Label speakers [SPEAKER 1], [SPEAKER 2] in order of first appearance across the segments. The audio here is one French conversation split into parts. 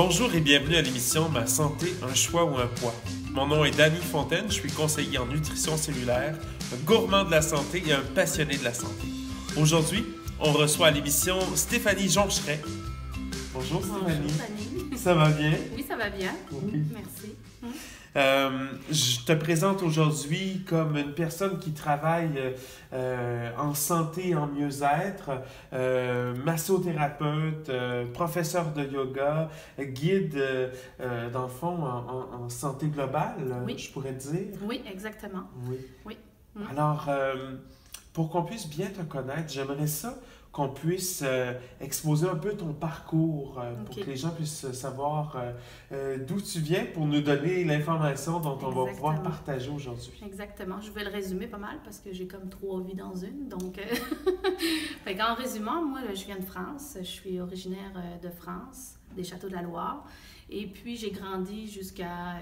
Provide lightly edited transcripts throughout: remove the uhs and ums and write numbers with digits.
[SPEAKER 1] Bonjour et bienvenue à l'émission Ma santé, un choix ou un poids. Mon nom est Danny Fontaine, je suis conseiller en nutrition cellulaire, un gourmand de la santé et un passionné de la santé. Aujourd'hui, on reçoit à l'émission Stéphanie Joncheret. Bonjour Stéphanie.
[SPEAKER 2] Bonjour Danny.
[SPEAKER 1] Ça va bien?
[SPEAKER 2] Oui, ça va bien.
[SPEAKER 1] Oui.
[SPEAKER 2] Merci.
[SPEAKER 1] Je te présente aujourd'hui comme une personne qui travaille en santé, en mieux-être, massothérapeute, professeur de yoga, guide, dans le fond, en santé globale,
[SPEAKER 2] Oui.
[SPEAKER 1] je pourrais te dire.
[SPEAKER 2] Oui, exactement.
[SPEAKER 1] Oui.
[SPEAKER 2] Oui.
[SPEAKER 1] Alors, pour qu'on puisse bien te connaître, j'aimerais ça qu'on puisse exposer un peu ton parcours pour
[SPEAKER 2] Ok.
[SPEAKER 1] que les gens puissent savoir d'où tu viens pour nous donner l'information dont on va pouvoir
[SPEAKER 2] Exactement.
[SPEAKER 1] partager aujourd'hui.
[SPEAKER 2] Exactement. Je vais le résumer pas mal parce que j'ai comme 3 vies dans une. Donc, en résumant, moi, je viens de France. Je suis originaire de France, des Châteaux de la Loire. Et puis, j'ai grandi jusqu'à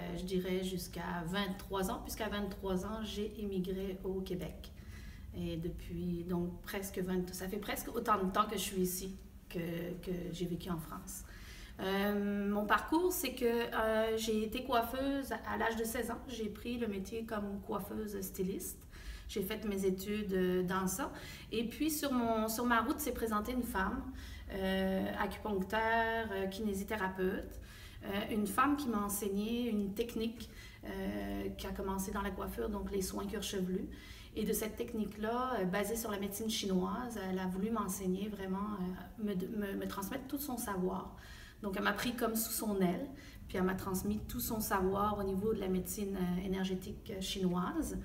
[SPEAKER 2] 23 ans, puisqu'à 23 ans, j'ai émigré au Québec. Et depuis, donc, ça fait presque autant de temps que je suis ici que j'ai vécu en France. Mon parcours, c'est que j'ai été coiffeuse à l'âge de 16 ans. J'ai pris le métier comme coiffeuse styliste. J'ai fait mes études dans ça. Et puis, sur ma route, s'est présentée une femme, acupuncteur, kinésithérapeute, une femme qui m'a enseigné une technique qui a commencé dans la coiffure, donc les soins cuir chevelu. Et de cette technique-là, basée sur la médecine chinoise, elle a voulu m'enseigner vraiment, me transmettre tout son savoir. Donc, elle m'a pris comme sous son aile, puis elle m'a transmis tout son savoir au niveau de la médecine énergétique chinoise.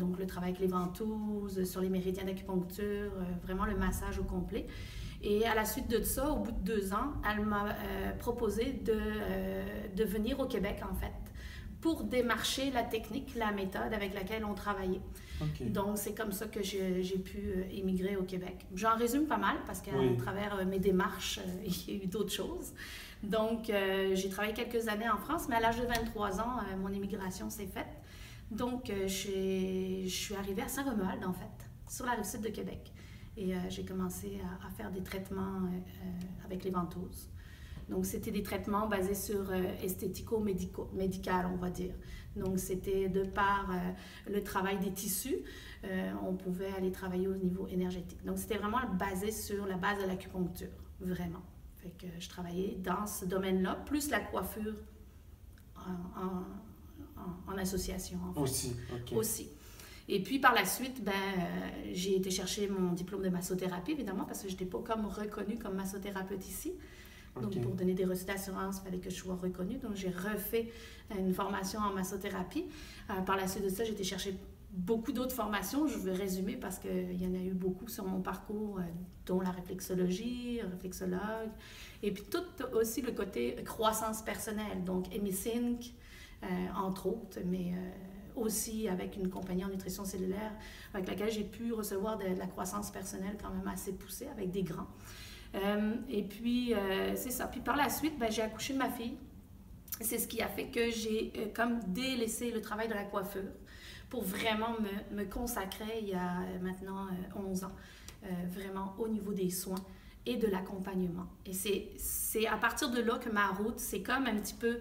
[SPEAKER 2] Donc, le travail avec les ventouses, sur les méridiens d'acupuncture, vraiment le massage au complet. Et à la suite de ça, au bout de 2 ans, elle m'a proposé de venir au Québec, en fait, pour démarcher la technique, la méthode avec laquelle on travaillait.
[SPEAKER 1] Okay.
[SPEAKER 2] Donc, c'est comme ça que j'ai pu émigrer au Québec. J'en résume pas mal parce qu'à travers mes démarches, il y a eu d'autres choses. Donc, j'ai travaillé quelques années en France, mais à l'âge de 23 ans, mon émigration s'est faite. Donc, je suis arrivée à Saint-Romuald, en fait, sur la rive sud de Québec. Et j'ai commencé à faire des traitements avec les ventouses. Donc, c'était des traitements basés sur esthético-médical, on va dire. Donc, c'était de par le travail des tissus, on pouvait aller travailler au niveau énergétique. Donc, c'était vraiment basé sur la base de l'acupuncture, vraiment. Fait que je travaillais dans ce domaine-là, plus la coiffure en association, en fait.
[SPEAKER 1] Aussi, OK.
[SPEAKER 2] Aussi. Et puis, par la suite, j'ai été chercher mon diplôme de massothérapie, évidemment, parce que je n'étais pas comme reconnue comme massothérapeute ici. Donc, pour donner des reçus d'assurance, il fallait que je sois reconnue. Donc, j'ai refait une formation en massothérapie. Par la suite de ça, j'ai été chercher beaucoup d'autres formations. Je vais résumer parce qu'il y en a eu beaucoup sur mon parcours, dont la réflexologie, réflexologue. Et puis, tout aussi le côté croissance personnelle. Donc, Emisync, entre autres, mais aussi avec une compagnie en nutrition cellulaire avec laquelle j'ai pu recevoir de la croissance personnelle quand même assez poussée avec des grands. Et puis, c'est ça. Puis par la suite, j'ai accouché de ma fille. C'est ce qui a fait que j'ai comme délaissé le travail de la coiffure pour vraiment me consacrer il y a maintenant 11 ans, vraiment au niveau des soins et de l'accompagnement. Et c'est à partir de là que ma route s'est comme un petit peu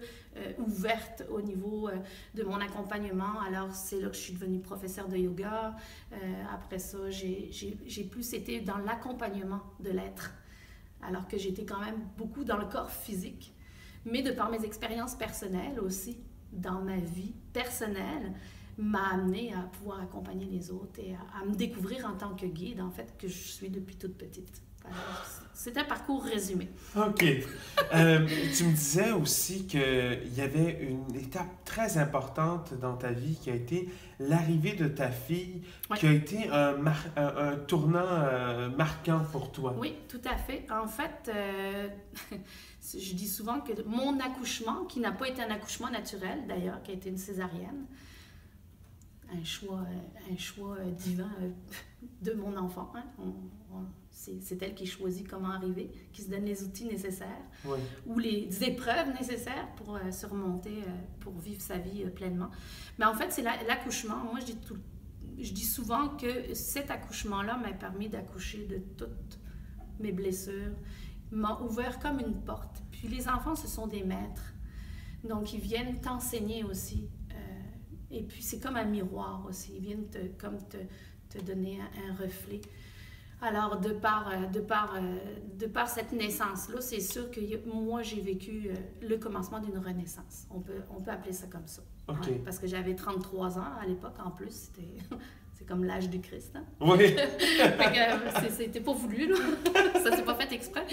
[SPEAKER 2] ouverte au niveau de mon accompagnement. Alors, c'est là que je suis devenue professeure de yoga. Après ça, j'ai plus été dans l'accompagnement de l'être, alors que j'étais quand même beaucoup dans le corps physique. Mais de par mes expériences personnelles aussi, dans ma vie personnelle, m'a amenée à pouvoir accompagner les autres et à me découvrir en tant que guide, en fait, que je suis depuis toute petite. Alors, c'est un parcours résumé.
[SPEAKER 1] OK. Tu me disais aussi qu'il y avait une étape très importante dans ta vie qui a été l'arrivée de ta fille, qui a été un tournant marquant pour toi.
[SPEAKER 2] Oui, tout à fait. En fait, je dis souvent que mon accouchement, qui n'a pas été un accouchement naturel d'ailleurs, qui a été une césarienne, un choix divin de mon enfant. Hein. C'est elle qui choisit comment arriver, qui se donne les outils nécessaires ou les épreuves nécessaires pour surmonter, pour vivre sa vie pleinement. Mais en fait, c'est l'accouchement. Moi, je dis souvent que cet accouchement-là m'a permis d'accoucher de toutes mes blessures, m'a ouvert comme une porte. Puis les enfants, ce sont des maîtres. Donc, ils viennent t'enseigner aussi. Et puis, c'est comme un miroir aussi. Ils viennent te donner un reflet. Alors, de par cette naissance-là, c'est sûr que moi, j'ai vécu le commencement d'une renaissance. On peut appeler ça comme ça.
[SPEAKER 1] OK.
[SPEAKER 2] Ouais, parce que j'avais 33 ans à l'époque, en plus. C'est comme l'âge du Christ. Hein?
[SPEAKER 1] Oui.
[SPEAKER 2] C'était pas voulu, là. Ça s'est pas fait exprès.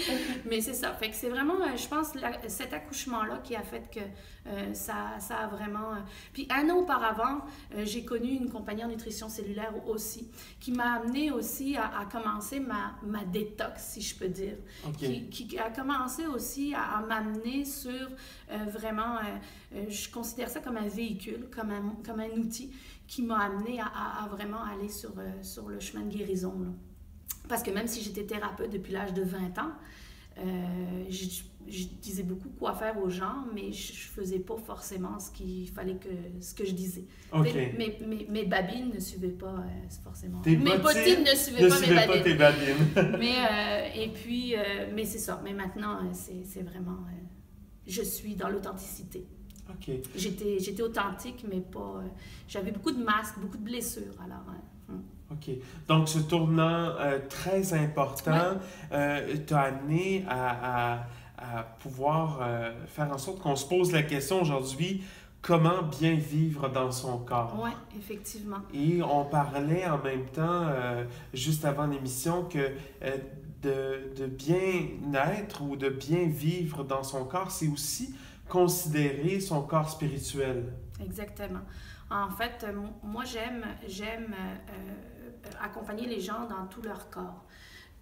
[SPEAKER 2] Mais c'est ça. Fait que c'est vraiment, je pense, cet accouchement-là qui a fait que ça a vraiment... Puis un an auparavant, j'ai connu une compagnie en nutrition cellulaire aussi, qui m'a amené aussi à commencer ma détox, si je peux dire.
[SPEAKER 1] Okay.
[SPEAKER 2] Qui a commencé aussi à m'amener sur vraiment... je considère ça comme un véhicule, comme un outil qui m'a amené à vraiment aller sur le chemin de guérison. Là. Parce que même si j'étais thérapeute depuis l'âge de 20 ans, je disais beaucoup quoi faire aux gens, mais je ne faisais pas forcément ce que je disais.
[SPEAKER 1] Okay.
[SPEAKER 2] Mes babines ne suivaient pas forcément.
[SPEAKER 1] Mes
[SPEAKER 2] bottines ne suivaient pas mes babines.
[SPEAKER 1] Tes babines.
[SPEAKER 2] Mais c'est ça. Mais maintenant, c'est vraiment... je suis dans l'authenticité.
[SPEAKER 1] Okay.
[SPEAKER 2] J'étais authentique, mais pas... j'avais beaucoup de masques, beaucoup de blessures, alors...
[SPEAKER 1] OK. Donc, ce tournant très important t'a amené à pouvoir faire en sorte qu'on se pose la question aujourd'hui, comment bien vivre dans son corps?
[SPEAKER 2] Oui, effectivement.
[SPEAKER 1] Et on parlait en même temps, juste avant l'émission, que de bien être ou de bien vivre dans son corps, c'est aussi considérer son corps spirituel.
[SPEAKER 2] Exactement. En fait, moi, j'aime accompagner les gens dans tout leur corps.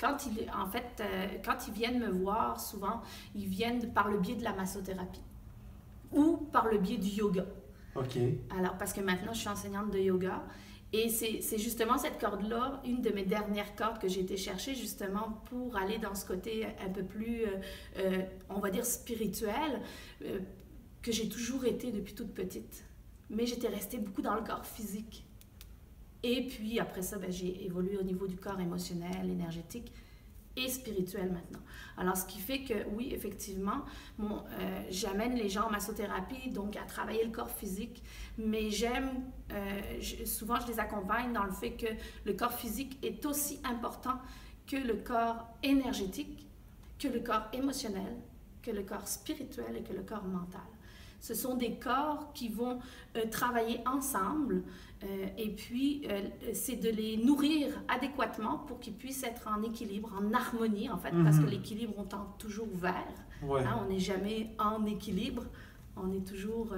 [SPEAKER 2] Quand ils viennent me voir, souvent, ils viennent par le biais de la massothérapie ou par le biais du yoga.
[SPEAKER 1] OK.
[SPEAKER 2] Alors, parce que maintenant, je suis enseignante de yoga. Et c'est justement cette corde-là, une de mes dernières cordes que j'ai été chercher justement pour aller dans ce côté un peu plus, on va dire, spirituel, que j'ai toujours été depuis toute petite. Mais j'étais restée beaucoup dans le corps physique. Et puis après ça, j'ai évolué au niveau du corps émotionnel, énergétique et spirituel maintenant. Alors, ce qui fait que, oui, effectivement, j'amène les gens en massothérapie, donc à travailler le corps physique, mais souvent je les accompagne dans le fait que le corps physique est aussi important que le corps énergétique, que le corps émotionnel, que le corps spirituel et que le corps mental. Ce sont des corps qui vont travailler ensemble et puis c'est de les nourrir adéquatement pour qu'ils puissent être en équilibre, en harmonie en fait, parce que l'équilibre, on tend toujours vers.
[SPEAKER 1] Ouais.
[SPEAKER 2] Hein, on n'est jamais en équilibre, on est toujours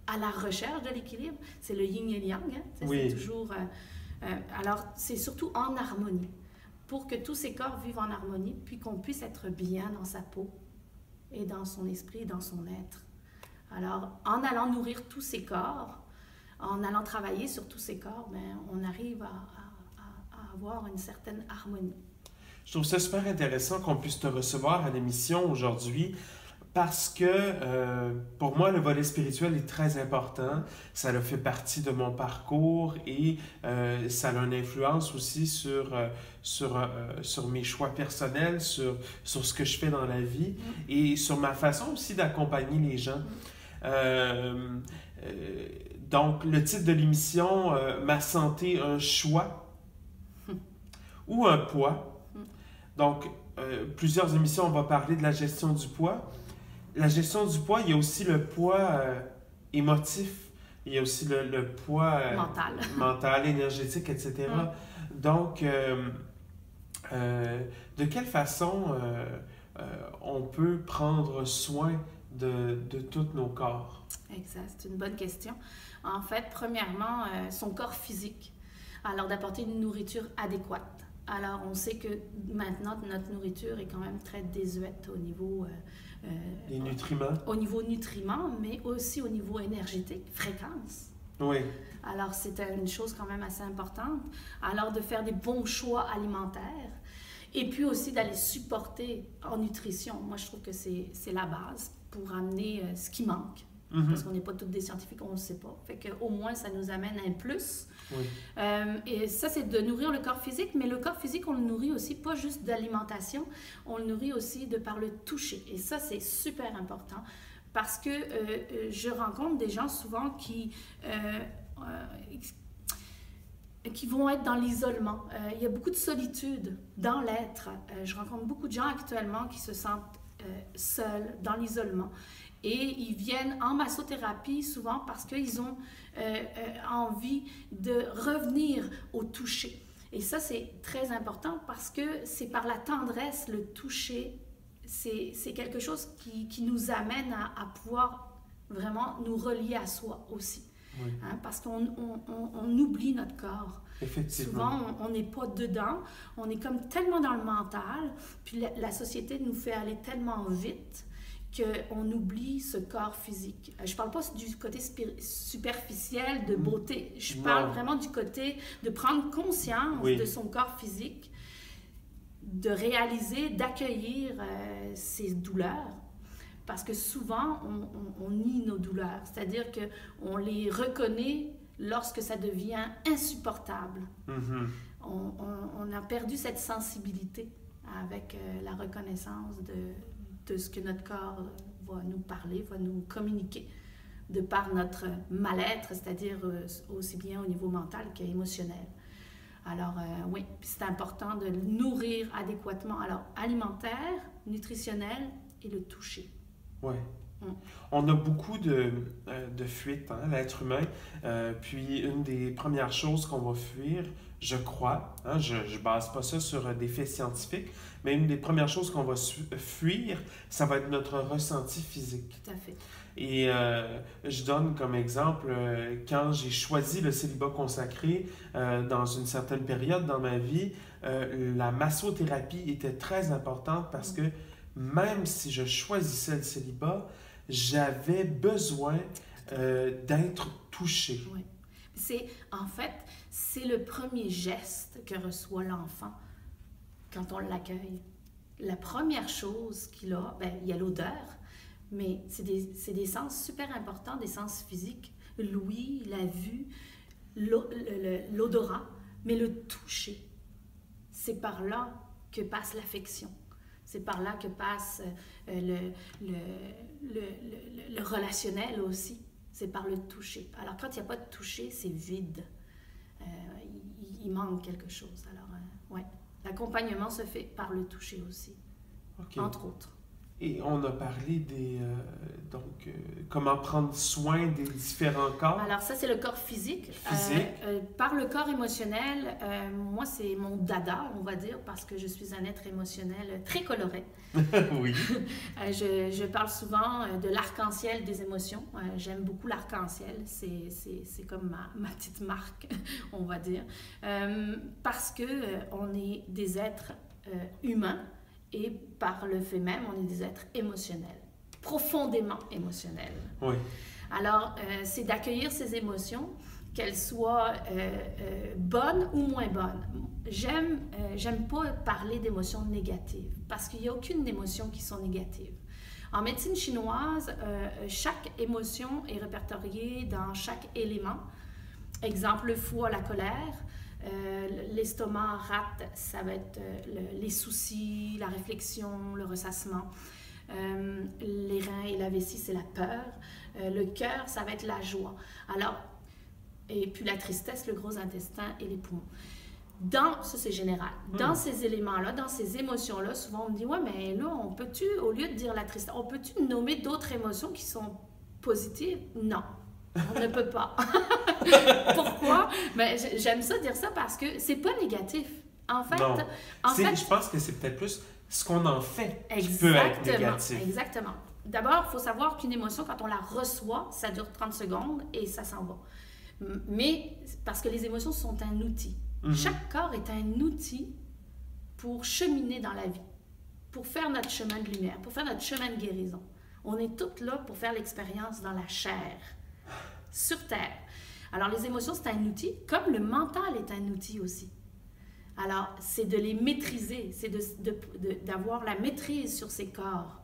[SPEAKER 2] à la recherche de l'équilibre. C'est le yin et le yang, hein,
[SPEAKER 1] oui.
[SPEAKER 2] C'est toujours... alors, c'est surtout en harmonie, pour que tous ces corps vivent en harmonie, puis qu'on puisse être bien dans sa peau et dans son esprit, dans son être. Alors, en allant nourrir tous ces corps, en allant travailler sur tous ces corps, on arrive à avoir une certaine harmonie.
[SPEAKER 1] Je trouve ça super intéressant qu'on puisse te recevoir à l'émission aujourd'hui parce que pour moi, le volet spirituel est très important. Ça a fait partie de mon parcours et ça a une influence aussi sur mes choix personnels, sur ce que je fais dans la vie et sur ma façon aussi d'accompagner les gens. Donc, le titre de l'émission, Ma santé, un choix ou un poids. Donc, plusieurs émissions, on va parler de la gestion du poids. La gestion du poids, il y a aussi le poids émotif, il y a aussi le poids mental, énergétique, etc. Donc, de quelle façon on peut prendre soin de tous nos corps?
[SPEAKER 2] Exact, c'est une bonne question. En fait, premièrement, son corps physique. Alors, d'apporter une nourriture adéquate. Alors, on sait que maintenant, notre nourriture est quand même très désuète au niveau...
[SPEAKER 1] les nutriments.
[SPEAKER 2] Au niveau nutriments, mais aussi au niveau énergétique, fréquence.
[SPEAKER 1] Oui.
[SPEAKER 2] Alors, c'est une chose quand même assez importante. Alors, de faire des bons choix alimentaires. Et puis aussi d'aller supporter en nutrition. Moi, je trouve que c'est la base pour amener ce qui manque. parce qu'on n'est pas tous des scientifiques, on ne le sait pas. Fait qu'au moins, ça nous amène un plus.
[SPEAKER 1] Oui.
[SPEAKER 2] Et ça, c'est de nourrir le corps physique, mais le corps physique, on le nourrit aussi, pas juste d'alimentation, on le nourrit aussi de par le toucher. Et ça, c'est super important, parce que je rencontre des gens souvent qui vont être dans l'isolement. Il y a beaucoup de solitude dans l'être. Je rencontre beaucoup de gens actuellement qui se sentent seuls, dans l'isolement. Et ils viennent en massothérapie souvent parce qu'ils ont envie de revenir au toucher. Et ça, c'est très important parce que c'est par la tendresse, le toucher, c'est quelque chose qui nous amène à pouvoir vraiment nous relier à soi aussi.
[SPEAKER 1] Oui.
[SPEAKER 2] Hein, parce qu'on oublie notre corps.
[SPEAKER 1] Effectivement.
[SPEAKER 2] Souvent, on n'est pas dedans, on est comme tellement dans le mental, puis la société nous fait aller tellement vite qu'on oublie ce corps physique. Je ne parle pas du côté superficiel de beauté, je parle vraiment du côté de prendre conscience de son corps physique, de réaliser, d'accueillir ses douleurs. Parce que souvent, on nie nos douleurs, c'est-à-dire qu'on les reconnaît lorsque ça devient insupportable.
[SPEAKER 1] Mm-hmm.
[SPEAKER 2] On a perdu cette sensibilité avec la reconnaissance de ce que notre corps va nous parler, va nous communiquer, de par notre mal-être, c'est-à-dire aussi bien au niveau mental qu'émotionnel. Alors, oui, c'est important de le nourrir adéquatement. Alors, alimentaire, nutritionnel et le toucher.
[SPEAKER 1] Oui. On a beaucoup de fuites, hein, l'être humain. Puis, une des premières choses qu'on va fuir, je crois, hein, je ne base pas ça sur des faits scientifiques, mais une des premières choses qu'on va fuir, ça va être notre ressenti physique.
[SPEAKER 2] Tout à fait.
[SPEAKER 1] Et je donne comme exemple, quand j'ai choisi le célibat consacré dans une certaine période dans ma vie, la massothérapie était très importante parce que même si je choisissais le célibat, j'avais besoin d'être touché.
[SPEAKER 2] Oui. En fait, c'est le premier geste que reçoit l'enfant quand on l'accueille. La première chose qu'il a, bien, il y a l'odeur, mais c'est des sens super importants, des sens physiques, l'ouïe, la vue, l'odorat, mais le toucher. C'est par là que passe l'affection. C'est par là que passe le relationnel aussi. C'est par le toucher. Alors, quand il n'y a pas de toucher, c'est vide. Il manque quelque chose. Alors, ouais. L'accompagnement se fait par le toucher aussi, entre autres.
[SPEAKER 1] Et on a parlé comment prendre soin des différents corps.
[SPEAKER 2] Alors ça, c'est le corps physique. Par le corps émotionnel, moi, c'est mon dada, on va dire, parce que je suis un être émotionnel très coloré.
[SPEAKER 1] Oui.
[SPEAKER 2] Je parle souvent de l'arc-en-ciel des émotions. J'aime beaucoup l'arc-en-ciel. C'est comme ma petite marque, on va dire. Parce qu'on est des êtres humains. Et par le fait même, on est des êtres émotionnels, profondément émotionnels.
[SPEAKER 1] Oui.
[SPEAKER 2] Alors, c'est d'accueillir ces émotions, qu'elles soient bonnes ou moins bonnes. J'aime pas parler d'émotions négatives, parce qu'il n'y a aucune émotion qui sont négatives. En médecine chinoise, chaque émotion est répertoriée dans chaque élément. Exemple, le foie, la colère. L'estomac, rate, ça va être les soucis, la réflexion, le ressassement. Les reins et la vessie, c'est la peur. Le cœur, ça va être la joie. Alors, et puis la tristesse, le gros intestin et les poumons. Ça, c'est général. Dans ces éléments-là, dans ces émotions-là, souvent on me dit, ouais, mais là, on peut-tu, au lieu de dire la tristesse, on peut-tu nommer d'autres émotions qui sont positives? Non. On ne peut pas. Pourquoi? Ben, j'aime ça dire ça parce que c'est pas négatif. En fait,
[SPEAKER 1] je pense que c'est peut-être plus ce qu'on en fait qui peut être négatif.
[SPEAKER 2] Exactement. D'abord, il faut savoir qu'une émotion, quand on la reçoit, ça dure 30 secondes et ça s'en va. Mais parce que les émotions sont un outil. Mm-hmm. Chaque corps est un outil pour cheminer dans la vie, pour faire notre chemin de lumière, pour faire notre chemin de guérison. On est toutes là pour faire l'expérience dans la chair, sur Terre. Alors, les émotions, c'est un outil, comme le mental est un outil aussi. Alors, c'est de les maîtriser, c'est d'avoir la maîtrise sur ces corps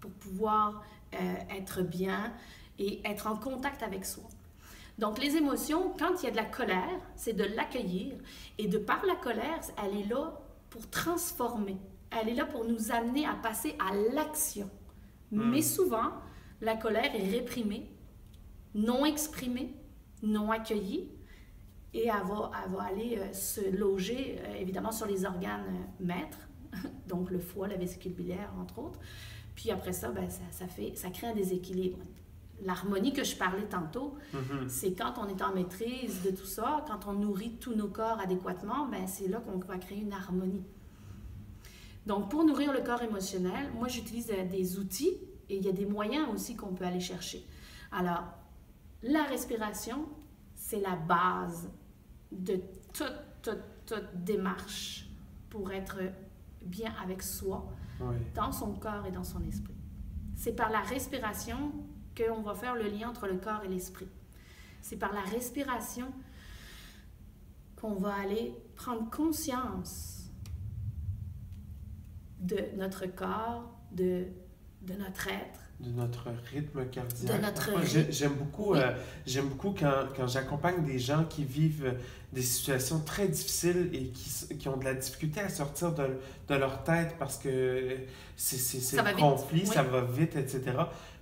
[SPEAKER 2] pour pouvoir être bien et être en contact avec soi. Donc, les émotions, quand il y a de la colère, c'est de l'accueillir. Et de par la colère, elle est là pour transformer. Elle est là pour nous amener à passer à l'action. Mais souvent, la colère est réprimée, non exprimée, non accueillie. Et elle va aller se loger, évidemment, sur les organes maîtres, donc le foie, la vésicule biliaire, entre autres. Puis après ça, ben, ça crée un déséquilibre. L'harmonie que je parlais tantôt, c'est quand on est en maîtrise de tout ça, quand on nourrit tous nos corps adéquatement, ben, c'est là qu'on va créer une harmonie. Donc, pour nourrir le corps émotionnel, moi, j'utilise des outils et il y a des moyens aussi qu'on peut aller chercher. Alors, la respiration, c'est la base de toute démarche pour être bien avec soi, dans son corps et dans son esprit. C'est par la respiration qu'on va faire le lien entre le corps et l'esprit. C'est par la respiration qu'on va aller prendre conscience de notre corps, de notre être.
[SPEAKER 1] De notre rythme cardiaque.
[SPEAKER 2] De notre
[SPEAKER 1] J'aime beaucoup, quand j'accompagne des gens qui vivent des situations très difficiles et qui ont de la difficulté à sortir de leur tête parce que c'est le conflit, ça va vite, etc.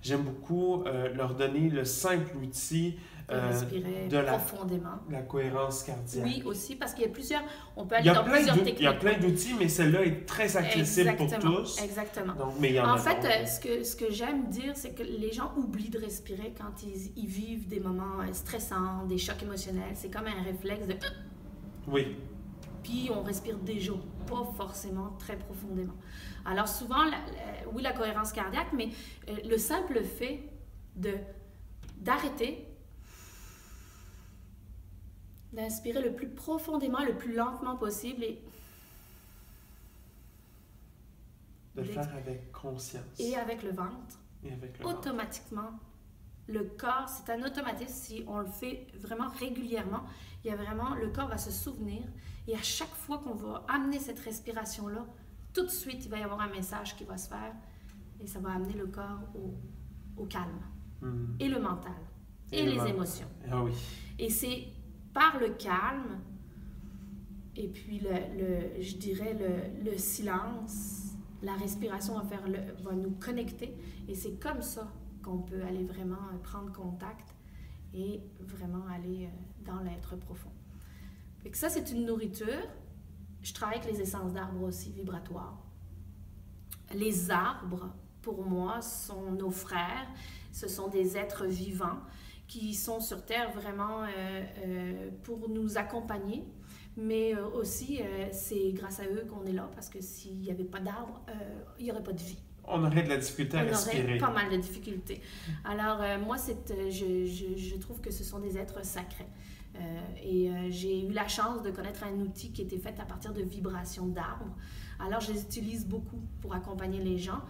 [SPEAKER 1] J'aime beaucoup leur donner le simple outil
[SPEAKER 2] respirer profondément.
[SPEAKER 1] La cohérence cardiaque.
[SPEAKER 2] Oui, aussi, parce qu'il y a plusieurs... On peut aller dans plusieurs techniques.
[SPEAKER 1] Il y a plein d'outils, mais celle-là est très accessible pour tous.
[SPEAKER 2] Exactement.
[SPEAKER 1] Donc, mais il y en
[SPEAKER 2] fait, ce que j'aime dire, c'est que les gens oublient de respirer quand ils vivent des moments stressants, des chocs émotionnels. C'est comme un réflexe de...
[SPEAKER 1] Oui.
[SPEAKER 2] Puis on respire déjà, pas forcément très profondément. Alors souvent, oui, la cohérence cardiaque, mais le simple fait d'arrêter, d'inspirer le plus profondément, le plus lentement possible et
[SPEAKER 1] de le faire avec conscience.
[SPEAKER 2] Et avec le ventre.
[SPEAKER 1] Et avec le
[SPEAKER 2] automatiquement, le corps, c'est un automatisme. Si on le fait vraiment régulièrement, il y a vraiment, le corps va se souvenir et à chaque fois qu'on va amener cette respiration-là, tout de suite, il va y avoir un message qui va se faire et ça va amener le corps au calme. Et le mental. Et les émotions.
[SPEAKER 1] Ah oui.
[SPEAKER 2] Et c'est par le calme et puis je dirais le silence, la respiration va nous connecter et c'est comme ça qu'on peut aller vraiment prendre contact et vraiment aller dans l'être profond. Fait que ça, c'est une nourriture. Je travaille avec les essences d'arbres aussi vibratoires. Les arbres, pour moi, sont nos frères. Ce sont des êtres vivants qui sont sur Terre vraiment pour nous accompagner. Mais aussi, c'est grâce à eux qu'on est là, parce que s'il n'y avait pas d'arbres, il n'y aurait pas de vie.
[SPEAKER 1] On aurait de la difficulté à respirer.
[SPEAKER 2] On aurait pas mal de difficultés. Alors, moi, je trouve que ce sont des êtres sacrés. J'ai eu la chance de connaître un outil qui était fait à partir de vibrations d'arbres. Alors, je les utilise beaucoup pour accompagner les gens.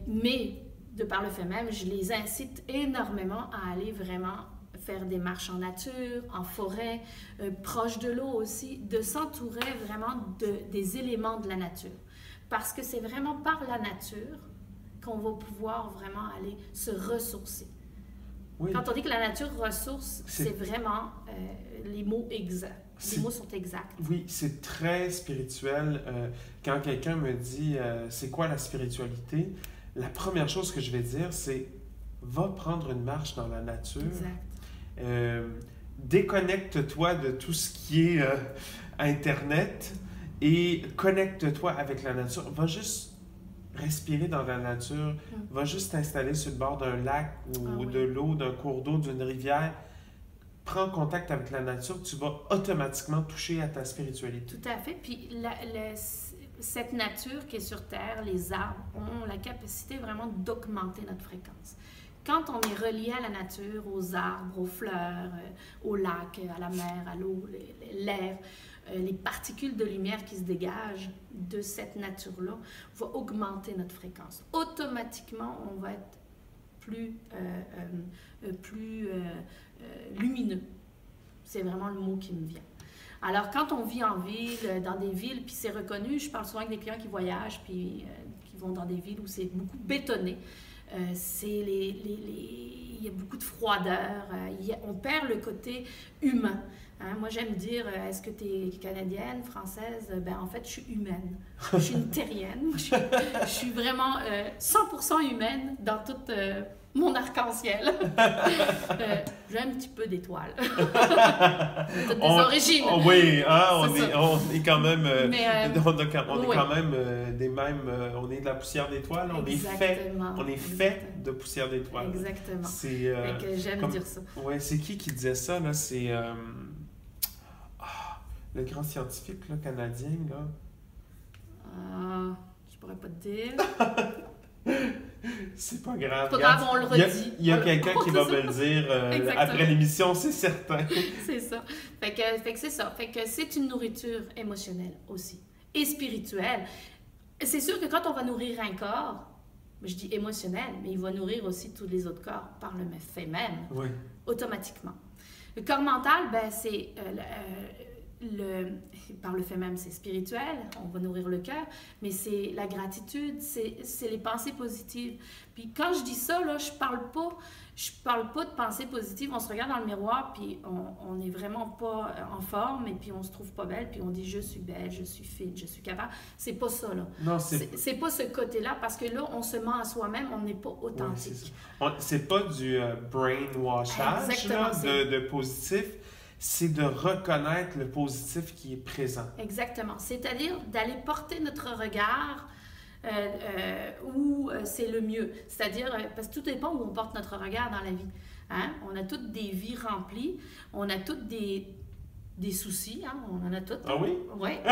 [SPEAKER 2] Mais, de par le fait même, je les incite énormément à aller vraiment faire des marches en nature, en forêt, proche de l'eau aussi, de s'entourer vraiment des éléments de la nature. Parce que c'est vraiment par la nature qu'on va pouvoir vraiment aller se ressourcer. Oui. Quand on dit que la nature ressource, c'est vraiment les mots exacts. Les mots sont exacts.
[SPEAKER 1] Oui, c'est très spirituel. Quand quelqu'un me dit c'est quoi la spiritualité, la première chose que je vais dire, c'est va prendre une marche dans la nature.
[SPEAKER 2] Exact.
[SPEAKER 1] Déconnecte-toi de tout ce qui est Internet et connecte-toi avec la nature. Va juste respirer dans la nature. Va juste t'installer sur le bord d'un lac ou de l'eau, d'un cours d'eau, d'une rivière. Prends contact avec la nature, tu vas automatiquement toucher à ta spiritualité.
[SPEAKER 2] Tout à fait. Puis cette nature qui est sur Terre, les arbres, ont la capacité vraiment d'augmenter notre fréquence. Quand on est relié à la nature, aux arbres, aux fleurs, au lac, à la mer, à l'eau, l'air, les particules de lumière qui se dégagent de cette nature-là vont augmenter notre fréquence. Automatiquement, on va être plus lumineux. C'est vraiment le mot qui me vient. Alors, quand on vit en ville, dans des villes, puis c'est reconnu, je parle souvent avec des clients qui voyagent, puis qui vont dans des villes où c'est beaucoup bétonné. Il y a beaucoup de froideur. On perd le côté humain. Hein, moi, j'aime dire, est-ce que tu es canadienne, française? Ben, en fait, je suis humaine. Je suis une terrienne. Je suis vraiment 100% humaine dans toute mon arc-en-ciel. J'ai un petit peu d'étoiles. Toutes des origines.
[SPEAKER 1] Oui, hein, on est quand même... on est
[SPEAKER 2] oui.
[SPEAKER 1] quand même des mêmes... on est de la poussière d'étoiles. On est fait de poussière d'étoiles.
[SPEAKER 2] Exactement. J'aime dire ça.
[SPEAKER 1] Oui, c'est qui disait ça, là? C'est... le grand scientifique là, canadien, là.
[SPEAKER 2] Je pourrais pas te dire.
[SPEAKER 1] C'est pas grave.
[SPEAKER 2] C'est pas grave, on le redit.
[SPEAKER 1] Il y a quelqu'un qui va me le dire après l'émission, c'est certain.
[SPEAKER 2] C'est ça. Fait que c'est ça. Fait que c'est une nourriture émotionnelle aussi. Et spirituelle. C'est sûr que quand on va nourrir un corps, je dis émotionnel, mais il va nourrir aussi tous les autres corps par le fait même.
[SPEAKER 1] Oui.
[SPEAKER 2] Automatiquement. Le corps mental, ben, c'est... par le fait même, c'est spirituel, on va nourrir le cœur, mais c'est la gratitude, c'est les pensées positives. Puis quand je dis ça, là, je parle pas de pensées positives. On se regarde dans le miroir, puis on n'est vraiment pas en forme, et puis on se trouve pas belle, puis on dit « je suis belle, je suis fine, je suis capable ». C'est pas ça, là.
[SPEAKER 1] Non,
[SPEAKER 2] c'est pas ce côté-là, parce que là, on se ment à soi-même, on n'est pas authentique.
[SPEAKER 1] Ouais, c'est pas du brainwashage là, de positif. C'est de reconnaître le positif qui est présent.
[SPEAKER 2] Exactement. C'est-à-dire d'aller porter notre regard où c'est le mieux. C'est-à-dire, parce que tout dépend où on porte notre regard dans la vie. Hein? On a toutes des vies remplies, on a toutes des soucis, hein? On en a toutes.
[SPEAKER 1] Ah oui?
[SPEAKER 2] Ouais.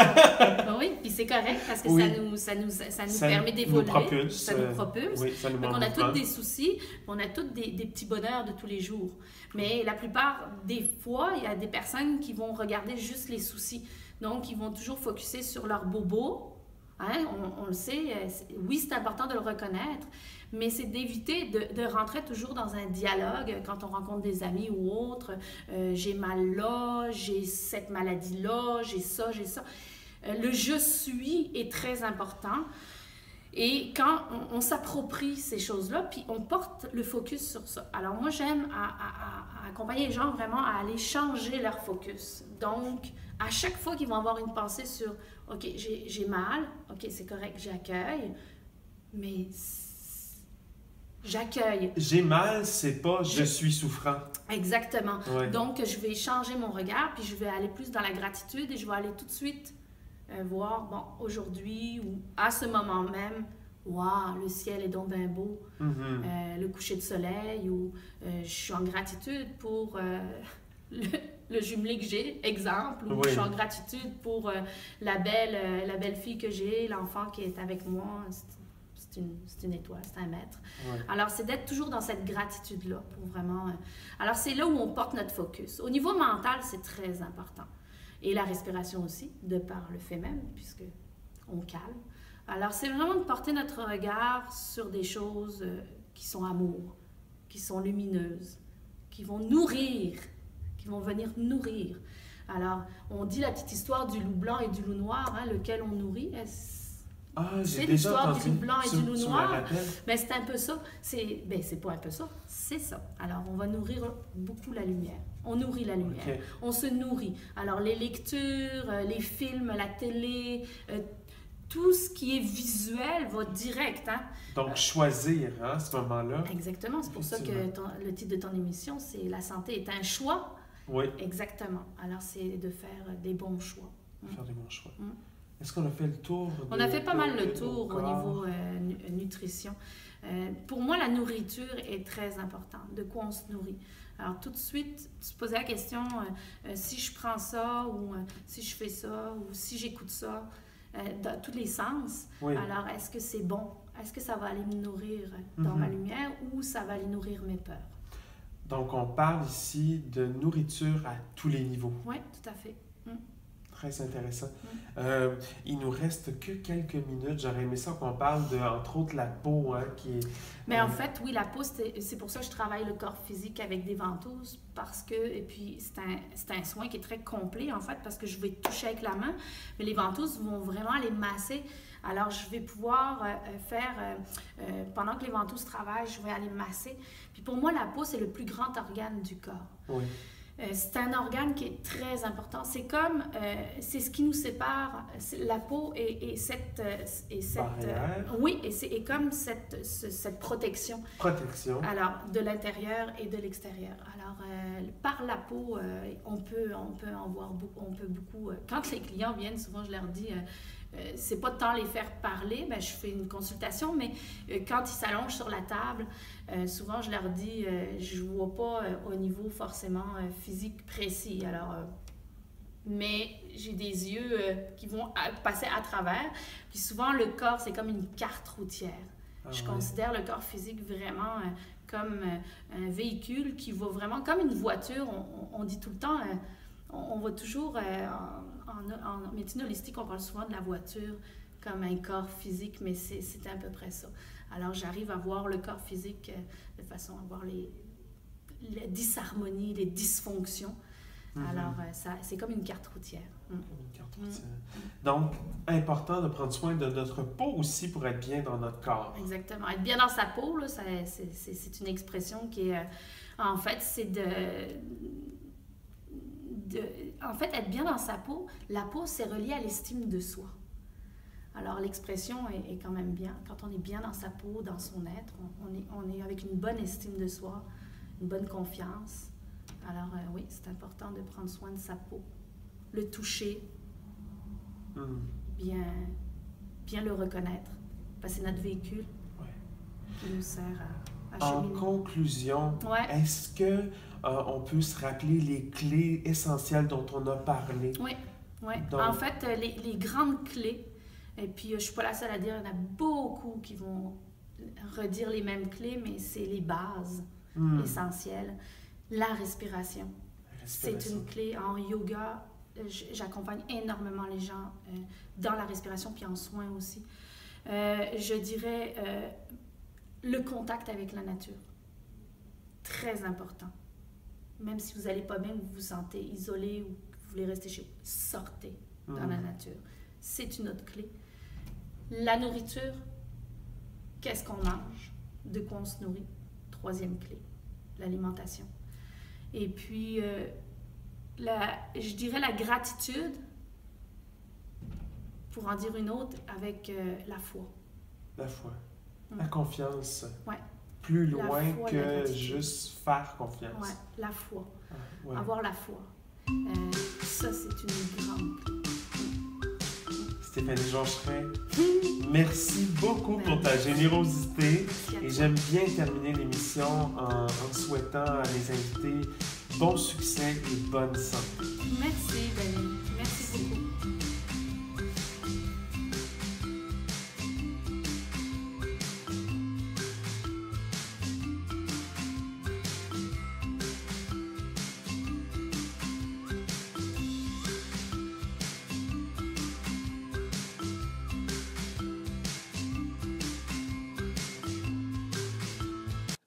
[SPEAKER 2] Oui, puis c'est correct parce que ça nous permet d'évoluer. Ça nous propulse.
[SPEAKER 1] Oui, ça nous
[SPEAKER 2] Donc on a tous des soucis, on a tous des petits bonheurs de tous les jours. Mais la plupart des fois, il y a des personnes qui vont regarder juste les soucis. Donc, ils vont toujours focusser sur leur bobo. Hein? On le sait, oui, c'est important de le reconnaître, mais c'est d'éviter de rentrer toujours dans un dialogue quand on rencontre des amis ou autres. J'ai mal là, j'ai cette maladie-là, j'ai ça, j'ai ça. Le « je suis » est très important. Et quand on s'approprie ces choses-là, puis on porte le focus sur ça. Alors moi, j'aime à accompagner les gens vraiment à aller changer leur focus. Donc, à chaque fois qu'ils vont avoir une pensée sur « OK, j'ai mal, OK, c'est correct, j'accueille, mais j'accueille. »
[SPEAKER 1] J'ai mal, c'est pas « je suis souffrant ».
[SPEAKER 2] Exactement.
[SPEAKER 1] Ouais.
[SPEAKER 2] Donc, je vais changer mon regard, puis je vais aller plus dans la gratitude et je vais aller tout de suite voir, bon, aujourd'hui ou à ce moment même, waouh, le ciel est donc bien beau, le coucher de soleil, ou je suis en gratitude pour le jumelé que j'ai, exemple, ou je suis en gratitude pour la belle fille que j'ai, l'enfant qui est avec moi, c'est une étoile, c'est un maître. Ouais. Alors, c'est d'être toujours dans cette gratitude-là pour vraiment... Alors, c'est là où on porte notre focus. Au niveau mental, c'est très important. Et la respiration aussi, de par le fait même, puisque on calme. Alors, c'est vraiment de porter notre regard sur des choses qui sont amour, qui sont lumineuses, qui vont nourrir, qui vont venir nourrir. Alors, on dit la petite histoire du loup blanc et du loup noir, hein, lequel on nourrit. C'est l'histoire du loup blanc et du loup noir. Mais c'est un peu ça. C'est pas un peu ça, c'est ça. Alors, on va nourrir beaucoup la lumière. On nourrit la lumière. Okay. On se nourrit. Alors, les lectures, les films, la télé, tout ce qui est visuel va direct. Hein?
[SPEAKER 1] Donc, choisir, hein, à ce moment-là.
[SPEAKER 2] Exactement. C'est pour ça que le titre de ton émission, c'est « La santé est un choix ».
[SPEAKER 1] Oui.
[SPEAKER 2] Exactement. Alors, c'est de faire des bons choix.
[SPEAKER 1] Faire des bons choix. Est-ce qu'on a fait le tour?
[SPEAKER 2] On a fait pas mal le tour au niveau nutrition. Pour moi, la nourriture est très importante. De quoi on se nourrit? Alors, tout de suite, tu te posais la question, si je prends ça, ou si je fais ça, ou si j'écoute ça, dans tous les sens. Oui. Alors, est-ce que c'est bon? Est-ce que ça va aller me nourrir dans ma lumière ou ça va aller nourrir mes peurs?
[SPEAKER 1] Donc, on parle ici de nourriture à tous les niveaux.
[SPEAKER 2] Oui, tout à fait.
[SPEAKER 1] Très intéressant. Il nous reste que quelques minutes. J'aurais aimé ça qu'on parle de, entre autres, la peau, hein, qui est...
[SPEAKER 2] Mais en fait, oui, la peau, c'est pour ça que je travaille le corps physique avec des ventouses, parce que, et puis c'est un soin qui est très complet, en fait, parce que je vais toucher avec la main, mais les ventouses vont vraiment aller masser. Alors, je vais pouvoir pendant que les ventouses travaillent, je vais aller masser. Puis pour moi, la peau, c'est le plus grand organe du corps.
[SPEAKER 1] Oui.
[SPEAKER 2] C'est un organe qui est très important. C'est comme, c'est ce qui nous sépare, la peau et cette oui, et c'est comme cette protection.
[SPEAKER 1] Protection.
[SPEAKER 2] Alors, de l'intérieur et de l'extérieur. Alors, par la peau, on peut en voir beaucoup, quand les clients viennent, souvent je leur dis, c'est pas tant les faire parler, ben, je fais une consultation, mais quand ils s'allongent sur la table, souvent je leur dis, je vois pas au niveau forcément physique précis. Alors, mais j'ai des yeux qui vont passer à travers. Puis souvent, le corps, c'est comme une carte routière. Je considère le corps physique vraiment comme un véhicule qui va vraiment, comme une voiture. On dit tout le temps, on va toujours, en médecine holistique, on parle souvent de la voiture comme un corps physique, mais c'est à peu près ça. Alors, j'arrive à voir le corps physique de façon à voir les disharmonies, les dysfonctions. Alors, c'est comme une carte routière.
[SPEAKER 1] Une carte routière. Donc, important de prendre soin de notre peau aussi pour être bien dans notre corps.
[SPEAKER 2] Exactement. Être bien dans sa peau, là, c'est une expression qui est... en fait, c'est en fait, être bien dans sa peau, la peau, c'est relié à l'estime de soi. Alors, l'expression est quand même bien. Quand on est bien dans sa peau, dans son être, on est avec une bonne estime de soi, une bonne confiance. Alors, oui, c'est important de prendre soin de sa peau. Le toucher, bien le reconnaître, parce que c'est notre véhicule qui nous sert à cheminer.
[SPEAKER 1] En conclusion, est-ce que on peut se rappeler les clés essentielles dont on a parlé?
[SPEAKER 2] Oui.
[SPEAKER 1] Donc,
[SPEAKER 2] en fait, les grandes clés, et puis je ne suis pas la seule à dire, il y en a beaucoup qui vont redire les mêmes clés, mais c'est les bases essentielles. La respiration. C'est une clé. En yoga, j'accompagne énormément les gens dans la respiration, puis en soins aussi. Je dirais le contact avec la nature. Très important. Même si vous n'allez pas bien, vous vous sentez isolé ou vous voulez rester chez vous, sortez dans la nature. C'est une autre clé. La nourriture, qu'est-ce qu'on mange? De quoi on se nourrit? Troisième clé, l'alimentation. Et puis, je dirais la gratitude, pour en dire une autre, avec la foi.
[SPEAKER 1] La foi. La confiance.
[SPEAKER 2] Oui.
[SPEAKER 1] Plus loin que juste faire confiance.
[SPEAKER 2] Oui, la foi. Avoir la foi. Ça, c'est une grande clé.
[SPEAKER 1] Stéphanie Joncherin, merci beaucoup pour ta générosité. Et j'aime bien terminer l'émission en souhaitant à mes invités bon succès et bonne santé.
[SPEAKER 2] Merci, Daniel. Merci beaucoup.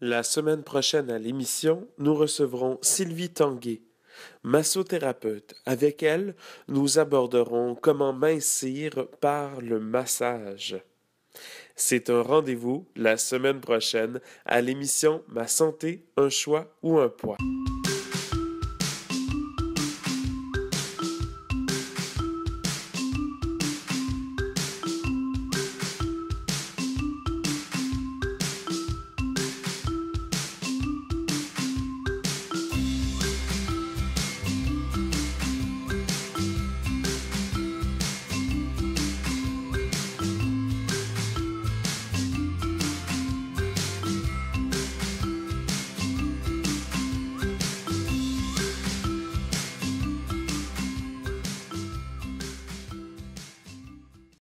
[SPEAKER 1] La semaine prochaine à l'émission, nous recevrons Sylvie Tanguay, massothérapeute. Avec elle, nous aborderons comment mincir par le massage. C'est un rendez-vous la semaine prochaine à l'émission Ma santé, un choix ou un poids.